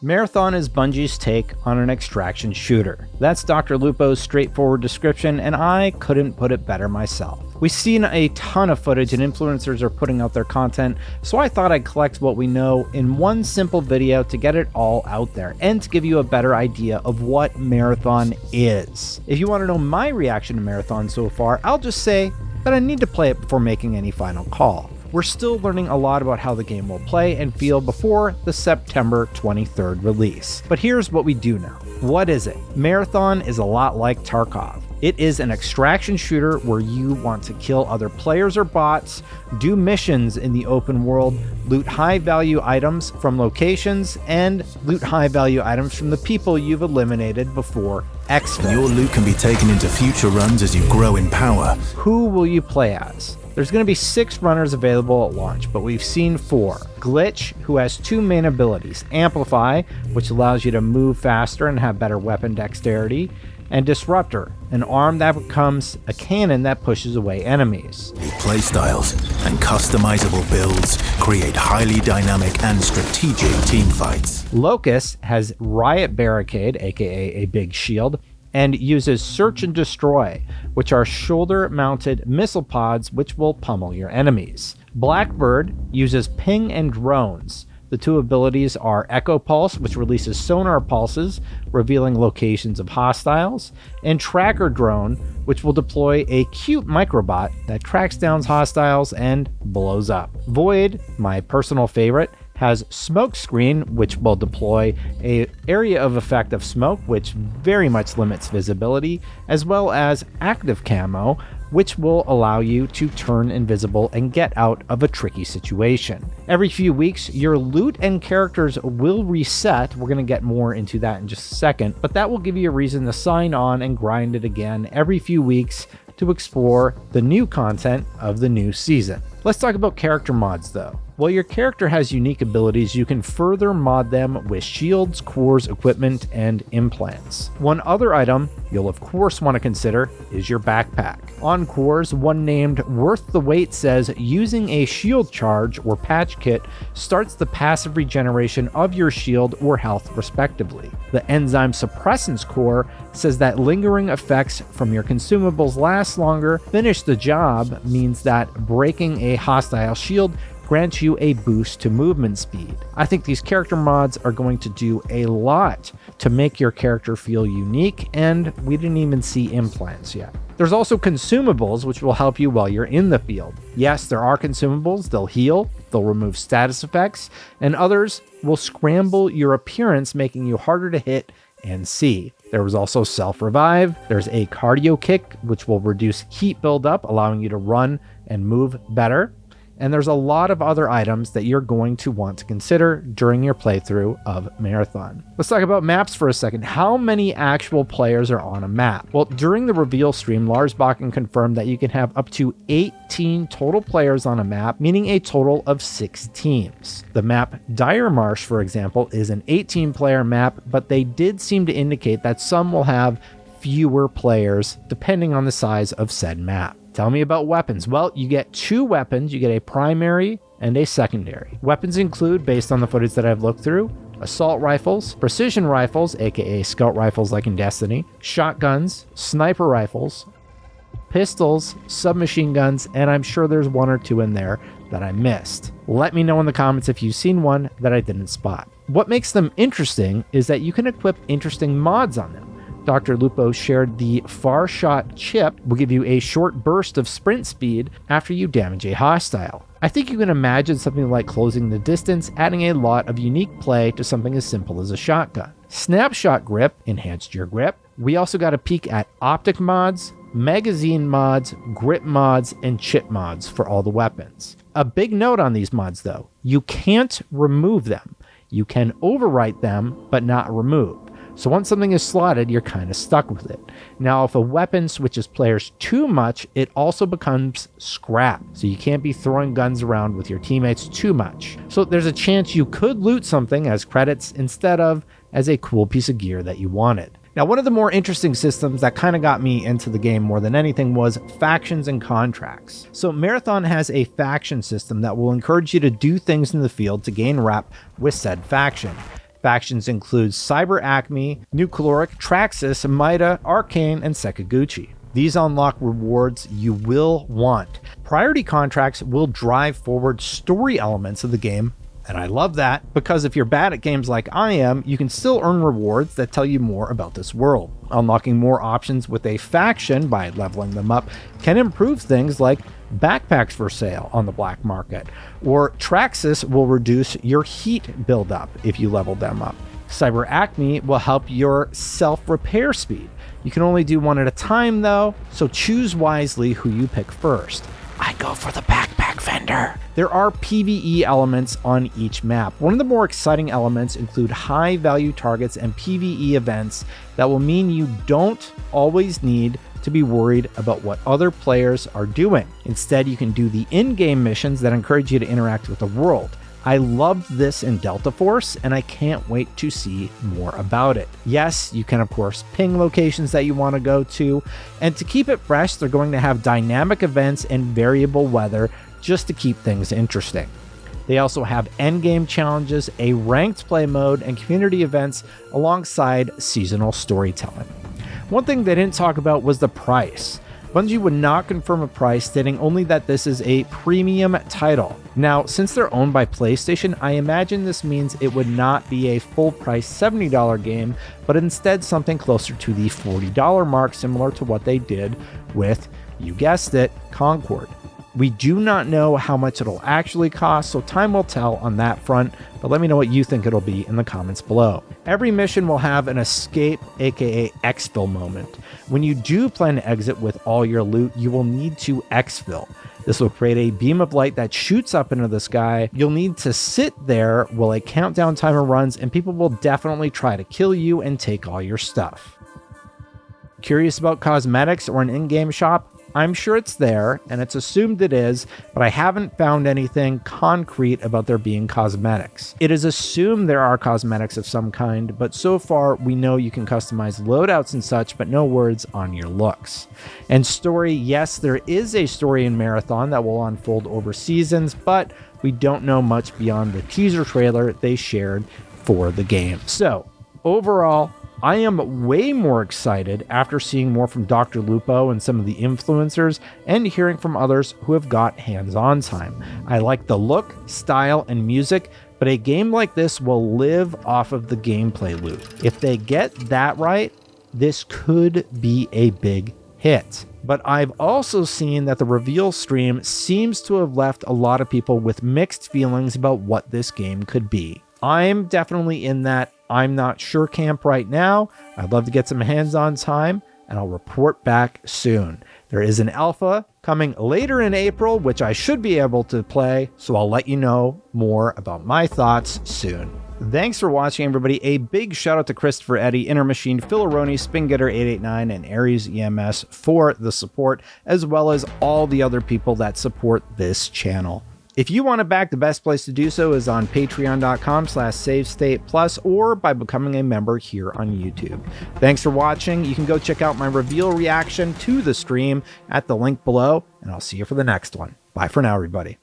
Marathon is Bungie's take on an extraction shooter. That's Dr. Lupo's straightforward description, and I couldn't put it better myself. We've seen a ton of footage and influencers are putting out their content, so I thought I'd collect what we know in one simple video to get it all out there and to give you a better idea of what Marathon is. If you want to know my reaction to Marathon so far, I'll just say that I need to play it before making any final call. We're still learning a lot about how the game will play and feel before the September 23rd release. But here's what we do know. What is it? Marathon is a lot like Tarkov. It is an extraction shooter where you want to kill other players or bots, do missions in the open world, loot high-value items from locations, and loot high-value items from the people you've eliminated before exfil. Your loot can be taken into future runs as you grow in power. Who will you play as? There's going to be 6 runners available at launch, but we've seen 4. Glitch, who has 2 main abilities, Amplify, which allows you to move faster and have better weapon dexterity, and Disruptor, an arm that becomes a cannon that pushes away enemies. Playstyles and customizable builds create highly dynamic and strategic teamfights. Locust has Riot Barricade, aka a big shield, and uses Search and Destroy, which are shoulder-mounted missile pods which will pummel your enemies. Blackbird uses Ping and Drones. The 2 abilities are Echo Pulse, which releases sonar pulses, revealing locations of hostiles, and Tracker Drone, which will deploy a cute microbot that tracks down hostiles and blows up. Void, my personal favorite, has Smoke Screen, which will deploy an area of effect of smoke, which very much limits visibility, as well as Active Camo, which will allow you to turn invisible and get out of a tricky situation. Every few weeks, your loot and characters will reset. We're going to get more into that in just a second, but that will give you a reason to sign on and grind it again every few weeks to explore the new content of the new season. Let's talk about character mods though. While your character has unique abilities, you can further mod them with shields, cores, equipment, and implants. One other item you'll of course want to consider is your backpack. On cores, one named Worth the Wait says using a shield charge or patch kit starts the passive regeneration of your shield or health respectively. The Enzyme Suppressants core says that lingering effects from your consumables last longer. Finish the job means that breaking a hostile shield grants you a boost to movement speed. I think these character mods are going to do a lot to make your character feel unique, and we didn't even see implants yet. There's also consumables, which will help you while you're in the field. Yes, there are consumables. They'll heal, they'll remove status effects, and others will scramble your appearance, making you harder to hit and see. There was also self-revive. There's a cardio kick, which will reduce heat buildup, allowing you to run and move better. And there's a lot of other items that you're going to want to consider during your playthrough of Marathon. Let's talk about maps for a second. How many actual players are on a map? Well, during the reveal stream, Lars Bakken confirmed that you can have up to 18 total players on a map, meaning a total of 6 teams. The map Dire Marsh, for example, is an 18-player map, but they did seem to indicate that some will have fewer players depending on the size of said map. Tell me about weapons. Well, you get 2 weapons. You get a primary and a secondary. Weapons include, based on the footage that I've looked through, assault rifles, precision rifles, aka scout rifles like in Destiny, shotguns, sniper rifles, pistols, submachine guns, and I'm sure there's 1 or 2 in there that I missed. Let me know in the comments if you've seen one that I didn't spot. What makes them interesting is that you can equip interesting mods on them. Dr. Lupo shared the Far Shot chip will give you a short burst of sprint speed after you damage a hostile. I think you can imagine something like closing the distance, adding a lot of unique play to something as simple as a shotgun. Snapshot grip enhanced your grip. We also got a peek at optic mods, magazine mods, grip mods, and chip mods for all the weapons. A big note on these mods though, you can't remove them. You can overwrite them, but not remove. So once something is slotted, you're kind of stuck with it. Now, if a weapon switches players too much, it also becomes scrap. So you can't be throwing guns around with your teammates too much. So there's a chance you could loot something as credits instead of as a cool piece of gear that you wanted. Now, one of the more interesting systems that kind of got me into the game more than anything was factions and contracts. So Marathon has a faction system that will encourage you to do things in the field to gain rep with said faction. Factions include Cyber Acme, Nuclearic, Traxxas, Mida, Arcane, and Sekaguchi. These unlock rewards you will want. Priority contracts will drive forward story elements of the game, and I love that, because if you're bad at games like I am, you can still earn rewards that tell you more about this world. Unlocking more options with a faction by leveling them up can improve things like backpacks for sale on the black market, or Traxxas will reduce your heat buildup if you level them up. Cyber Acme will help your self-repair speed. You can only do one at a time though, so choose wisely who you pick first. I go for the backpack vendor. There are PvE elements on each map. One of the more exciting elements include high value targets and PvE events that will mean you don't always need to be worried about what other players are doing. Instead, you can do the in-game missions that encourage you to interact with the world. I loved this in Delta Force, and I can't wait to see more about it. Yes, you can of course ping locations that you want to go to, and to keep it fresh, they're going to have dynamic events and variable weather just to keep things interesting. They also have endgame challenges, a ranked play mode, and community events alongside seasonal storytelling. One thing they didn't talk about was the price. Bungie would not confirm a price, stating only that this is a premium title. Now, since they're owned by PlayStation, I imagine this means it would not be a full-price $70 game, but instead something closer to the $40 mark, similar to what they did with, you guessed it, Concord. We do not know how much it'll actually cost, so time will tell on that front, but let me know what you think it'll be in the comments below. Every mission will have an escape, aka exfil moment. When you do plan to exit with all your loot, you will need to exfil. This will create a beam of light that shoots up into the sky. You'll need to sit there while a countdown timer runs, and people will definitely try to kill you and take all your stuff. Curious about cosmetics or an in-game shop? I'm sure it's there, and it's assumed it is, but I haven't found anything concrete about there being cosmetics. It is assumed there are cosmetics of some kind, but so far we know you can customize loadouts and such, but no words on your looks. And story, yes, there is a story in Marathon that will unfold over seasons, but we don't know much beyond the teaser trailer they shared for the game. So, overall, I am way more excited after seeing more from Dr. Lupo and some of the influencers and hearing from others who have got hands-on time. I like the look, style, and music, but a game like this will live off of the gameplay loop. If they get that right, this could be a big hit. But I've also seen that the reveal stream seems to have left a lot of people with mixed feelings about what this game could be. I'm definitely in that I'm not sure camp right now. I'd love to get some hands-on time, and I'll report back soon. There is an alpha coming later in April, which I should be able to play, so I'll let you know more about my thoughts soon. Thanks for watching, everybody. A big shout out to Christopher Eddy, Inner Machine, Philaroni, Spingetter889, and Ares EMS for the support, as well as all the other people that support this channel. If you want to back, the best place to do so is on patreon.com/SaveStatePlus or by becoming a member here on YouTube. Thanks for watching. You can go check out my reveal reaction to the stream at the link below, and I'll see you for the next one. Bye for now, everybody.